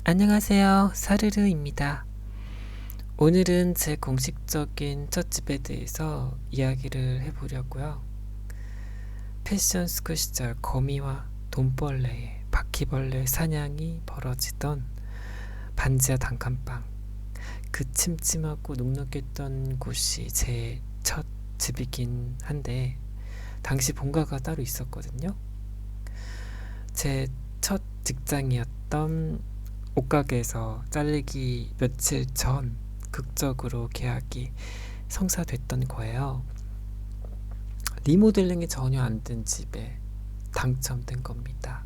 안녕하세요. 사르르입니다. 오늘은 제 공식적인 첫 집에 대해서 이야기를 해보려고요. 패션스쿨 시절 거미와 돈벌레의 바퀴벌레 사냥이 벌어지던 반지하 단칸방, 그 침침하고 눅눅했던 곳이 제 첫 집이긴 한데 당시 본가가 따로 있었거든요. 제 첫 직장이었던 옷가게에서 잘리기 며칠 전 극적으로 계약이 성사됐던 거예요. 리모델링이 전혀 안 된 집에 당첨된 겁니다.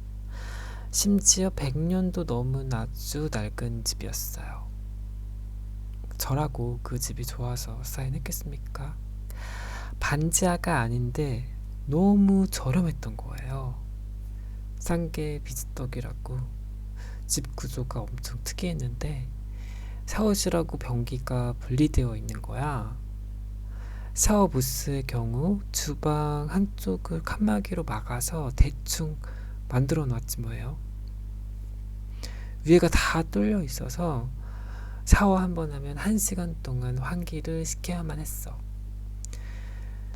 심지어 100년도 넘은 아주 낡은 집이었어요. 저라고 그 집이 좋아서 사인했겠습니까? 반지하가 아닌데 너무 저렴했던 거예요. 싼 게 비지떡이라고. 집 구조가 엄청 특이했는데 샤워실하고 변기가 분리되어 있는 거야. 샤워 부스의 경우 주방 한쪽을 칸막이로 막아서 대충 만들어 놨지 뭐예요. 위에가 다 뚫려 있어서 샤워 한 번 하면 1시간 동안 환기를 시켜야만 했어.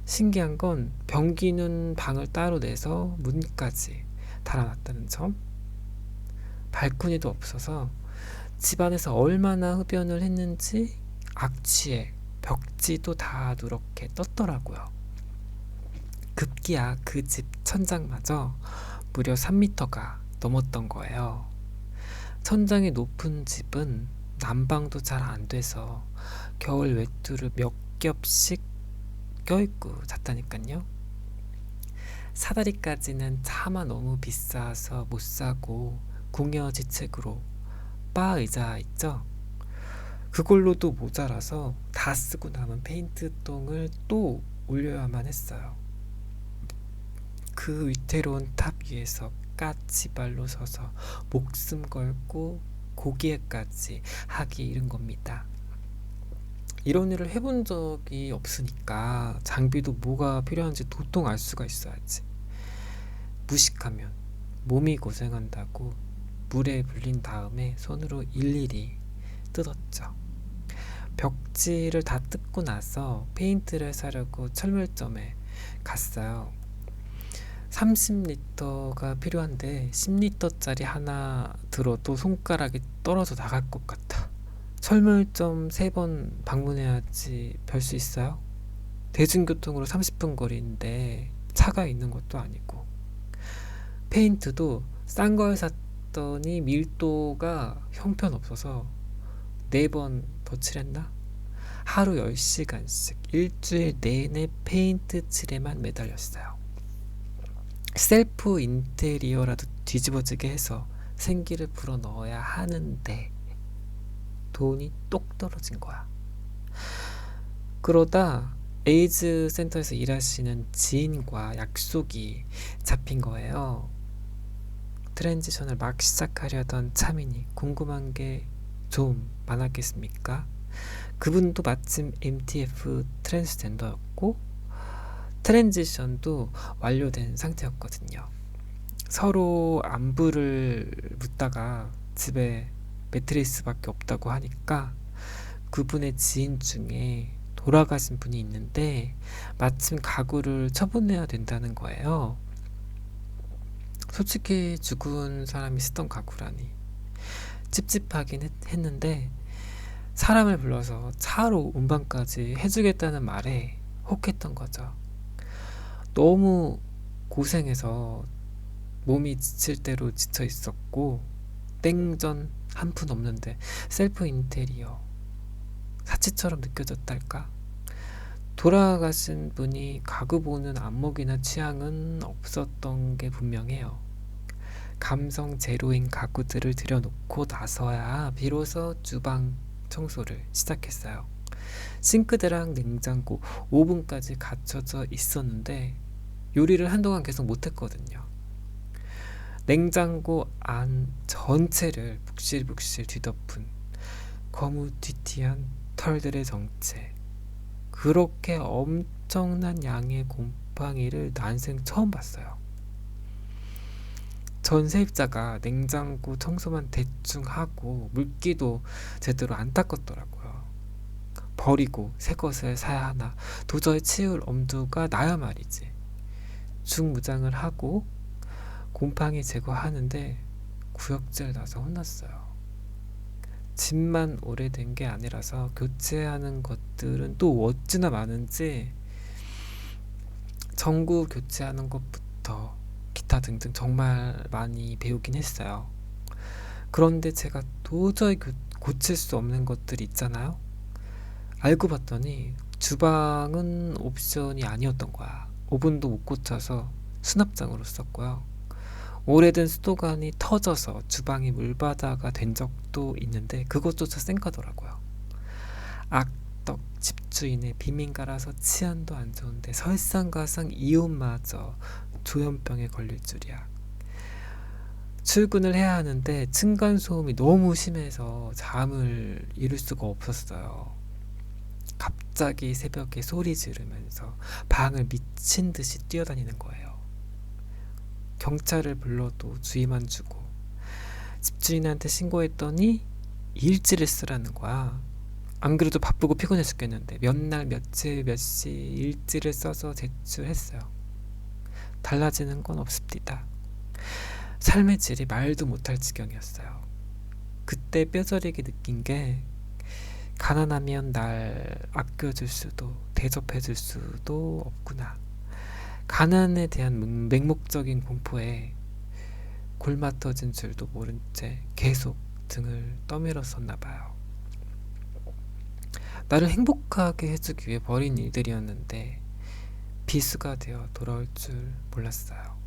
신기한 건 변기는 방을 따로 내서 문까지 달아놨다는 점. 발코니도 없어서 집안에서 얼마나 흡연을 했는지 악취에 벽지도 다 누렇게 떴더라고요. 급기야 그 집 천장마저 무려 3m가 넘었던 거예요. 천장이 높은 집은 난방도 잘 안 돼서 겨울 외투를 몇 겹씩 껴입고 잤다니까요. 사다리까지는 차마 너무 비싸서 못 사고 궁여지책으로 바 의자 있죠? 그걸로도 모자라서 다 쓰고 남은 페인트똥을 또 올려야만 했어요. 그 위태로운 탑 위에서 까치발로 서서 목숨 걸고 고기에까지 하기 이른 겁니다. 이런 일을 해본 적이 없으니까 장비도 뭐가 필요한지 도통 알 수가 있어야지. 무식하면 몸이 고생한다고 물에 불린 다음에 손으로 일일이 뜯었죠. 벽지를 다 뜯고 나서 페인트를 사려고 철물점에 갔어요. 30리터가 필요한데 10리터짜리 하나 들어도 손가락이 떨어져 나갈 것 같아. 철물점 3번 방문해야지 별 수 있어요? 대중교통으로 30분 거리인데 차가 있는 것도 아니고. 페인트도 싼 걸 샀더니 밀도가 형편없어서 4번 더 칠했나? 하루 10시간씩 일주일 내내 페인트 칠에만 매달렸어요. 셀프 인테리어라도 뒤집어지게 해서 생기를 불어넣어야 하는데 돈이 똑 떨어진 거야. 그러다 에이즈 센터에서 일하시는 지인과 약속이 잡힌 거예요. 트랜지션을 막 시작하려던 차민이 궁금한 게 좀 많았겠습니까? 그분도 마침 MTF 트랜스젠더였고 트랜지션도 완료된 상태였거든요. 서로 안부를 묻다가 집에 매트리스밖에 없다고 하니까 그분의 지인 중에 돌아가신 분이 있는데 마침 가구를 처분해야 된다는 거예요. 솔직히 죽은 사람이 쓰던 가구라니 찝찝하긴 했는데 사람을 불러서 차로 운반까지 해주겠다는 말에 혹했던 거죠. 너무 고생해서 몸이 지칠 대로 지쳐 있었고 땡전 한 푼 없는데 셀프 인테리어 사치처럼 느껴졌달까? 돌아가신 분이 가구 보는 안목이나 취향은 없었던 게 분명해요. 감성 제로인 가구들을 들여놓고 나서야 비로소 주방 청소를 시작했어요. 싱크대랑 냉장고, 오븐까지 갖춰져 있었는데 요리를 한동안 계속 못했거든요. 냉장고 안 전체를 북실북실 뒤덮은 거무튀튀한 털들의 정체. 그렇게 엄청난 양의 곰팡이를 난생 처음 봤어요. 전 세입자가 냉장고 청소만 대충 하고 물기도 제대로 안 닦았더라고요. 버리고 새 것을 사야 하나 도저히 치울 엄두가 나야 말이지. 중무장을 하고 곰팡이 제거하는데 구역질 나서 혼났어요. 집만 오래된 게 아니라서 교체하는 것들은 또 어찌나 많은지 전구 교체하는 것부터 기타 등등 정말 많이 배우긴 했어요. 그런데 제가 도저히 고칠 수 없는 것들이 있잖아요. 알고 봤더니 주방은 옵션이 아니었던 거야. 오븐도 못 고쳐서 수납장으로 썼고요. 오래된 수도관이 터져서 주방이 물바다가 된 적도 있는데 그것조차 쌩까더라고요. 악덕 집주인의 비민가라서 치안도 안 좋은데 설상가상 이혼마저 조현병에 걸릴 줄이야. 출근을 해야 하는데 층간소음이 너무 심해서 잠을 이룰 수가 없었어요. 갑자기 새벽에 소리 지르면서 방을 미친 듯이 뛰어다니는 거예요. 경찰을 불러도 주의만 주고 집주인한테 신고했더니 일지를 쓰라는 거야. 안 그래도 바쁘고 피곤해 죽겠는데 몇 날 며칠 몇 시 일지를 써서 제출했어요. 달라지는 건 없습니다. 삶의 질이 말도 못할 지경이었어요. 그때 뼈저리게 느낀 게 가난하면 날 아껴줄 수도 대접해줄 수도 없구나. 가난에 대한 맹목적인 공포에 골마터진 줄도 모른 채 계속 등을 떠밀었었나 봐요. 나를 행복하게 해주기 위해 버린 일들이었는데 비수가 되어 돌아올 줄 몰랐어요.